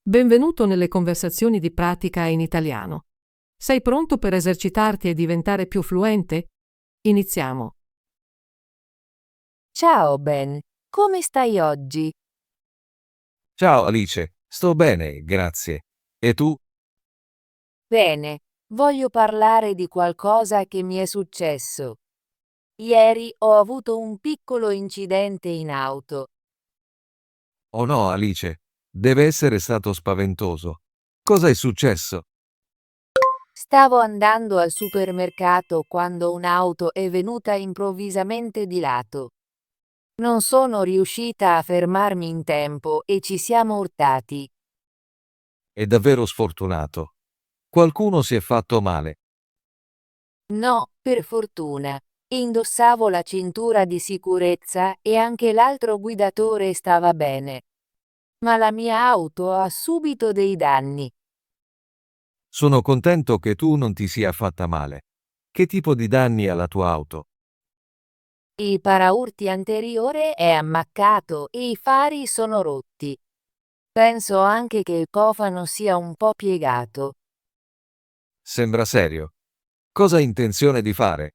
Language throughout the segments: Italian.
Benvenuto nelle conversazioni di pratica in italiano. Sei pronto per esercitarti e diventare più fluente? Iniziamo. Ciao Ben, come stai oggi? Ciao Alice, sto bene, grazie. E tu? Bene, voglio parlare di qualcosa che mi è successo. Ieri ho avuto un piccolo incidente in auto. Oh no, Alice, deve essere stato spaventoso. Cosa è successo? Stavo andando al supermercato quando un'auto è venuta improvvisamente di lato. Non sono riuscita a fermarmi in tempo e ci siamo urtati. È davvero sfortunato. Qualcuno si è fatto male. No, per fortuna. Indossavo la cintura di sicurezza e anche l'altro guidatore stava bene. Ma la mia auto ha subito dei danni. Sono contento che tu non ti sia fatta male. Che tipo di danni ha la tua auto? Il paraurti anteriore è ammaccato e i fari sono rotti. Penso anche che il cofano sia un po' piegato. Sembra serio. Cosa hai intenzione di fare?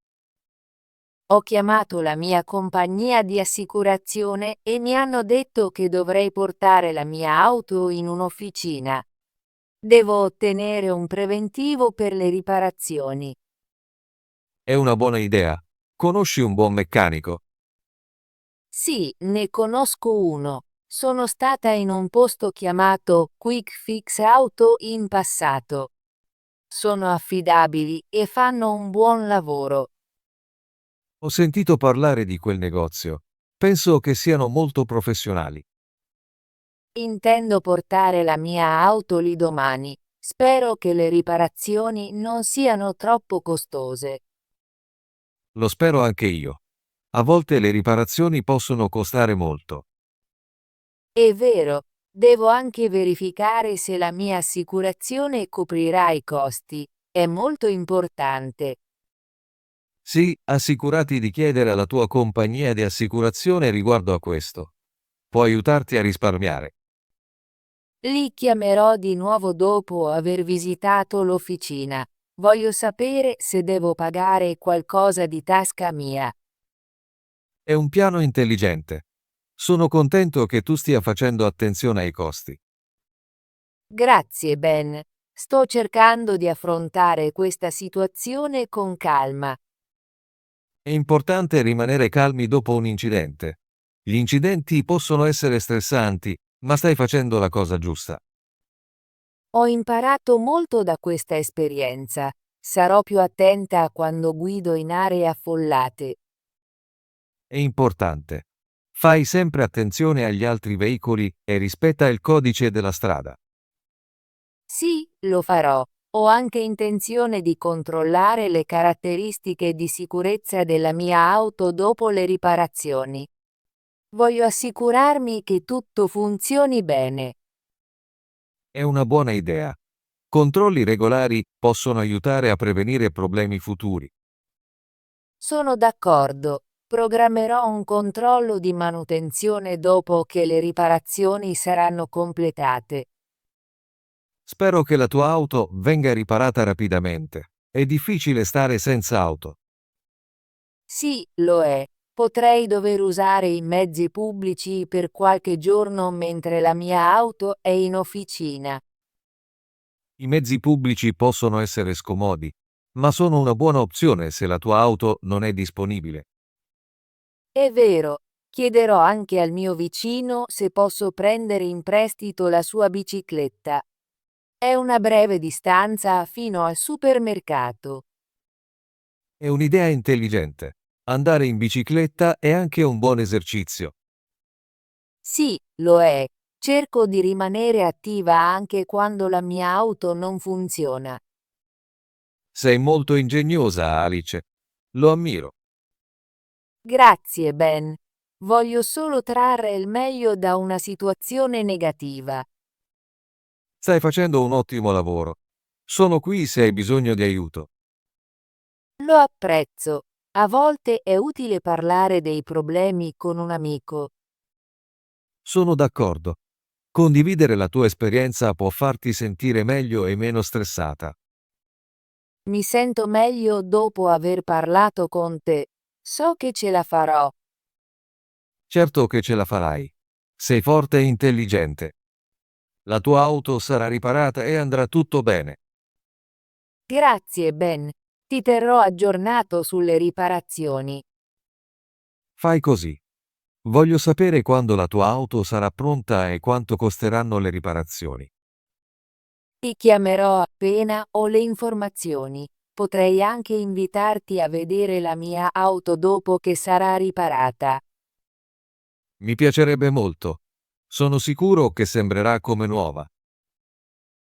Ho chiamato la mia compagnia di assicurazione e mi hanno detto che dovrei portare la mia auto in un'officina. Devo ottenere un preventivo per le riparazioni. È una buona idea. Conosci un buon meccanico? Sì, ne conosco uno. Sono stata in un posto chiamato Quick Fix Auto in passato. Sono affidabili e fanno un buon lavoro. Ho sentito parlare di quel negozio. Penso che siano molto professionali. Intendo portare la mia auto lì domani. Spero che le riparazioni non siano troppo costose. Lo spero anche io. A volte le riparazioni possono costare molto. È vero, devo anche verificare se la mia assicurazione coprirà i costi. È molto importante. Sì, assicurati di chiedere alla tua compagnia di assicurazione riguardo a questo. Può aiutarti a risparmiare. Li chiamerò di nuovo dopo aver visitato l'officina. Voglio sapere se devo pagare qualcosa di tasca mia. È un piano intelligente. Sono contento che tu stia facendo attenzione ai costi. Grazie Ben. Sto cercando di affrontare questa situazione con calma. È importante rimanere calmi dopo un incidente. Gli incidenti possono essere stressanti, ma stai facendo la cosa giusta. Ho imparato molto da questa esperienza. Sarò più attenta quando guido in aree affollate. È importante. Fai sempre attenzione agli altri veicoli e rispetta il codice della strada. Sì, lo farò. Ho anche intenzione di controllare le caratteristiche di sicurezza della mia auto dopo le riparazioni. Voglio assicurarmi che tutto funzioni bene. È una buona idea. Controlli regolari possono aiutare a prevenire problemi futuri. Sono d'accordo. Programmerò un controllo di manutenzione dopo che le riparazioni saranno completate. Spero che la tua auto venga riparata rapidamente. È difficile stare senza auto. Sì, lo è. Potrei dover usare i mezzi pubblici per qualche giorno mentre la mia auto è in officina. I mezzi pubblici possono essere scomodi, ma sono una buona opzione se la tua auto non è disponibile. È vero, chiederò anche al mio vicino se posso prendere in prestito la sua bicicletta. È una breve distanza fino al supermercato. È un'idea intelligente. Andare in bicicletta è anche un buon esercizio. Sì, lo è. Cerco di rimanere attiva anche quando la mia auto non funziona. Sei molto ingegnosa, Alice. Lo ammiro. Grazie, Ben. Voglio solo trarre il meglio da una situazione negativa. Stai facendo un ottimo lavoro. Sono qui se hai bisogno di aiuto. Lo apprezzo. A volte è utile parlare dei problemi con un amico. Sono d'accordo. Condividere la tua esperienza può farti sentire meglio e meno stressata. Mi sento meglio dopo aver parlato con te. So che ce la farò. Certo che ce la farai. Sei forte e intelligente. La tua auto sarà riparata e andrà tutto bene. Grazie, Ben. Ti terrò aggiornato sulle riparazioni. Fai così. Voglio sapere quando la tua auto sarà pronta e quanto costeranno le riparazioni. Ti chiamerò appena ho le informazioni. Potrei anche invitarti a vedere la mia auto dopo che sarà riparata. Mi piacerebbe molto. Sono sicuro che sembrerà come nuova.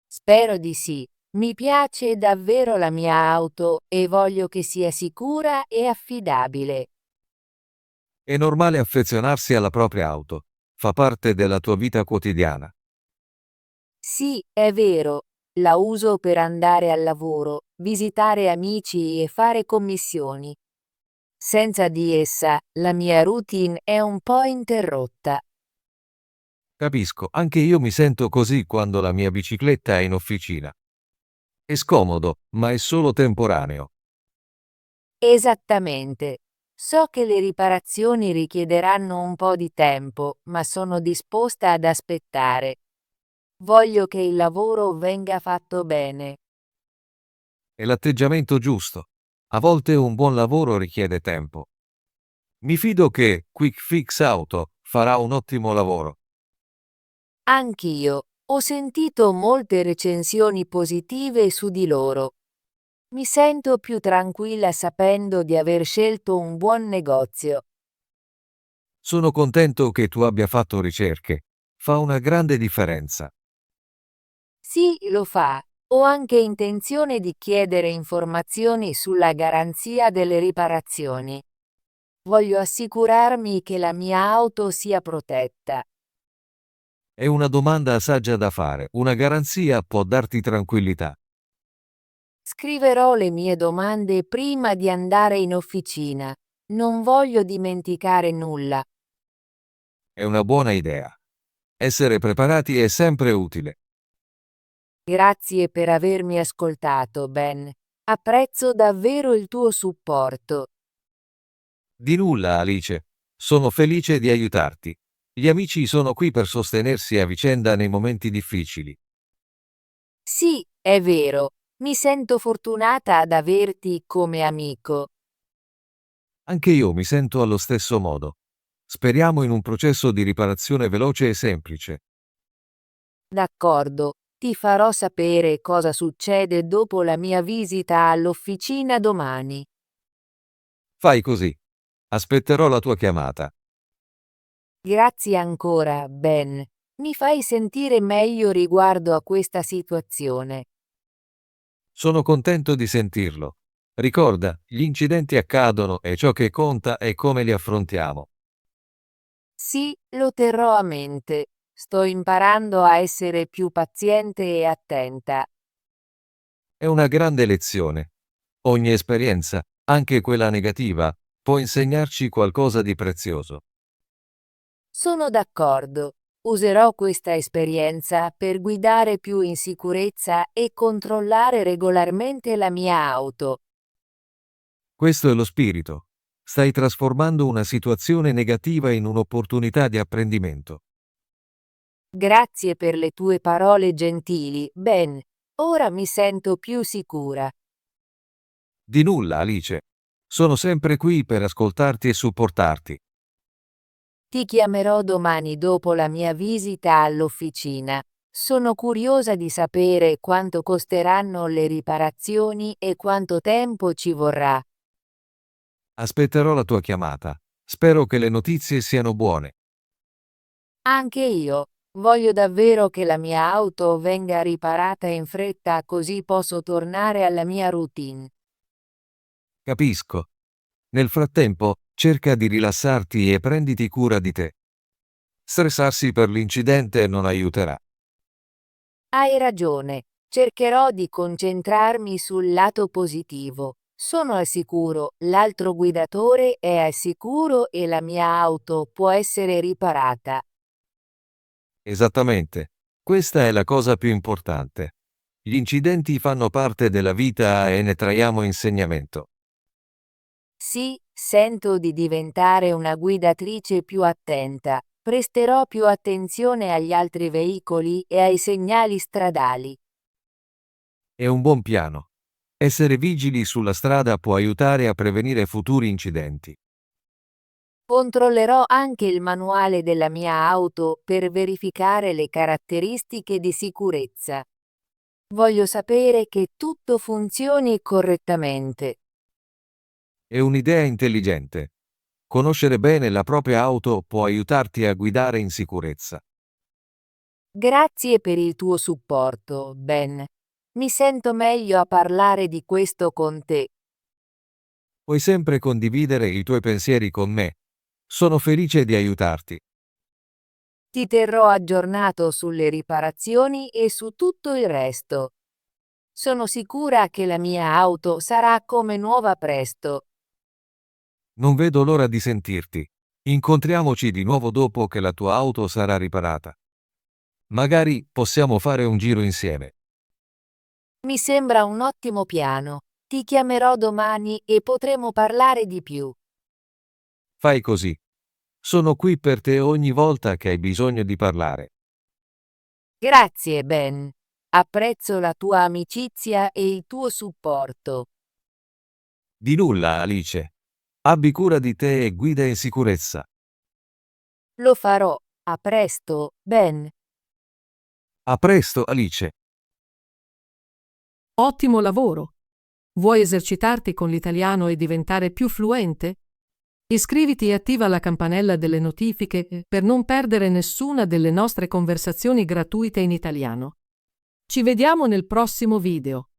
Spero di sì. Mi piace davvero la mia auto e voglio che sia sicura e affidabile. È normale affezionarsi alla propria auto. Fa parte della tua vita quotidiana. Sì, è vero. La uso per andare al lavoro, visitare amici e fare commissioni. Senza di essa, la mia routine è un po' interrotta. Capisco, anche io mi sento così quando la mia bicicletta è in officina. È scomodo, ma è solo temporaneo. Esattamente. So che le riparazioni richiederanno un po' di tempo, ma sono disposta ad aspettare. Voglio che il lavoro venga fatto bene. È l'atteggiamento giusto. A volte un buon lavoro richiede tempo. Mi fido che Quick Fix Auto farà un ottimo lavoro. Anch'io. Ho sentito molte recensioni positive su di loro. Mi sento più tranquilla sapendo di aver scelto un buon negozio. Sono contento che tu abbia fatto ricerche. Fa una grande differenza. Sì, lo fa. Ho anche intenzione di chiedere informazioni sulla garanzia delle riparazioni. Voglio assicurarmi che la mia auto sia protetta. È una domanda saggia da fare. Una garanzia può darti tranquillità. Scriverò le mie domande prima di andare in officina. Non voglio dimenticare nulla. È una buona idea. Essere preparati è sempre utile. Grazie per avermi ascoltato, Ben. Apprezzo davvero il tuo supporto. Di nulla, Alice. Sono felice di aiutarti. Gli amici sono qui per sostenersi a vicenda nei momenti difficili. Sì, è vero. Mi sento fortunata ad averti come amico. Anche io mi sento allo stesso modo. Speriamo in un processo di riparazione veloce e semplice. D'accordo. Ti farò sapere cosa succede dopo la mia visita all'officina domani. Fai così. Aspetterò la tua chiamata. Grazie ancora, Ben. Mi fai sentire meglio riguardo a questa situazione. Sono contento di sentirlo. Ricorda, gli incidenti accadono e ciò che conta è come li affrontiamo. Sì, lo terrò a mente. Sto imparando a essere più paziente e attenta. È una grande lezione. Ogni esperienza, anche quella negativa, può insegnarci qualcosa di prezioso. Sono d'accordo. Userò questa esperienza per guidare più in sicurezza e controllare regolarmente la mia auto. Questo è lo spirito. Stai trasformando una situazione negativa in un'opportunità di apprendimento. Grazie per le tue parole gentili, Ben. Ora mi sento più sicura. Di nulla, Alice. Sono sempre qui per ascoltarti e supportarti. Ti chiamerò domani dopo la mia visita all'officina. Sono curiosa di sapere quanto costeranno le riparazioni e quanto tempo ci vorrà. Aspetterò la tua chiamata. Spero che le notizie siano buone. Anche io. Voglio davvero che la mia auto venga riparata in fretta così posso tornare alla mia routine. Capisco. Nel frattempo, cerca di rilassarti e prenditi cura di te. Stressarsi per l'incidente non aiuterà. Hai ragione. Cercherò di concentrarmi sul lato positivo. Sono al sicuro, l'altro guidatore è al sicuro e la mia auto può essere riparata. Esattamente. Questa è la cosa più importante. Gli incidenti fanno parte della vita e ne traiamo insegnamento. Sì, sento di diventare una guidatrice più attenta. Presterò più attenzione agli altri veicoli e ai segnali stradali. È un buon piano. Essere vigili sulla strada può aiutare a prevenire futuri incidenti. Controllerò anche il manuale della mia auto per verificare le caratteristiche di sicurezza. Voglio sapere che tutto funzioni correttamente. È un'idea intelligente. Conoscere bene la propria auto può aiutarti a guidare in sicurezza. Grazie per il tuo supporto, Ben. Mi sento meglio a parlare di questo con te. Puoi sempre condividere i tuoi pensieri con me. Sono felice di aiutarti. Ti terrò aggiornato sulle riparazioni e su tutto il resto. Sono sicura che la mia auto sarà come nuova presto. Non vedo l'ora di sentirti. Incontriamoci di nuovo dopo che la tua auto sarà riparata. Magari possiamo fare un giro insieme. Mi sembra un ottimo piano. Ti chiamerò domani e potremo parlare di più. Fai così. Sono qui per te ogni volta che hai bisogno di parlare. Grazie, Ben. Apprezzo la tua amicizia e il tuo supporto. Di nulla, Alice. Abbi cura di te e guida in sicurezza. Lo farò. A presto, Ben. A presto, Alice. Ottimo lavoro! Vuoi esercitarti con l'italiano e diventare più fluente? Iscriviti e attiva la campanella delle notifiche per non perdere nessuna delle nostre conversazioni gratuite in italiano. Ci vediamo nel prossimo video.